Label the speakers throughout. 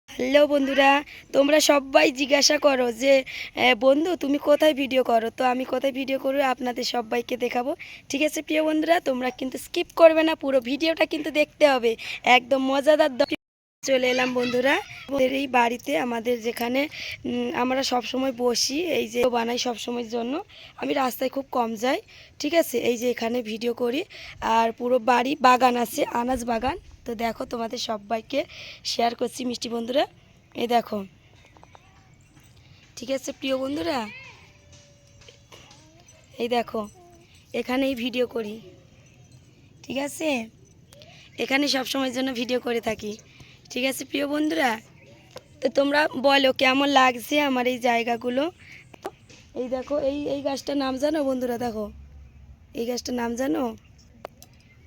Speaker 1: Hello বন্ধুরা, তোমরা সবাই জিজ্ঞাসা করো যে বন্ধু তুমি কোথায় ভিডিও করো। তো আমি কোথায় ভিডিও করি আপনাদের সবাইকে দেখাবো। ঠিক আছে প্রিয় বন্ধুরা, তোমরা কিন্তু স্কিপ করবে না, পুরো ভিডিওটা কিন্তু দেখতে হবে, একদম মজাদার। চলে এলাম বন্ধুরা আমাদের এই বাড়িতে, আমাদের যেখানে আমরা সব সময় বসি, এই যে বানাই সব সময়ের জন্য। আমি রাস্তায় খুব কম যাই, ঠিক আছে। এই যে এখানে ভিডিও করি, আর পুরো বাড়ি বাগান আছে, আনাজ বাগান। তো দেখো তোমাদের সবাইকে শেয়ার করছি মিষ্টি বন্ধুরা, এই দেখো। ঠিক আছে প্রিয় বন্ধুরা, এই দেখো এখানেই ভিডিও করি, ঠিক আছে। এখানে সব সময়ের জন্য ভিডিও করে থাকি, ঠিক আছে প্রিয় বন্ধুরা। তো তোমরা বলো কেমন লাগছে আমার এই জায়গাগুলো। এই দেখো, এই গাছটার নাম জানো বন্ধুরা? দেখো এই গাছটার নাম জানো?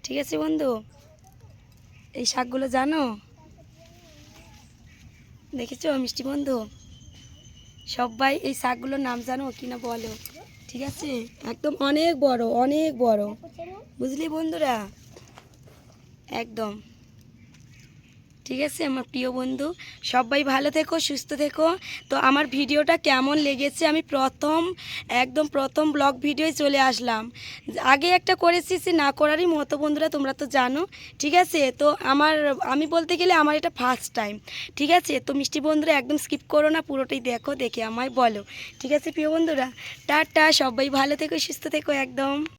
Speaker 1: ঠিক আছে বন্ধু, এই শাকগুলো জানো? দেখেছো মিষ্টি বন্ধু, সবাই এই শাকগুলোর নাম জানো কি না বলো, ঠিক আছে। একদম অনেক বড়, অনেক বড়, বুঝলি বন্ধুরা, একদম। ঠিক আছে আমার প্রিয় বন্ধু, সবাই ভালো থেকো, সুস্থ থেকো। তো আমার ভিডিওটা কেমন লেগেছে, আমি একদম প্রথম ব্লগ ভিডিওয় চলে আসলাম। আগে একটা করেছি, সে না করারই মতো বন্ধুরা, তোমরা তো জানো। ঠিক আছে, তো আমি বলতে গেলে আমার এটা ফার্স্ট টাইম। ঠিক আছে, তো মিষ্টি বন্ধুরা একদম স্কিপ করো না, পুরোটাই দেখো, দেখে আমায় বলো। ঠিক আছে প্রিয় বন্ধুরা, টাটা, সবাই ভালো থেকো, সুস্থ থেকো একদম।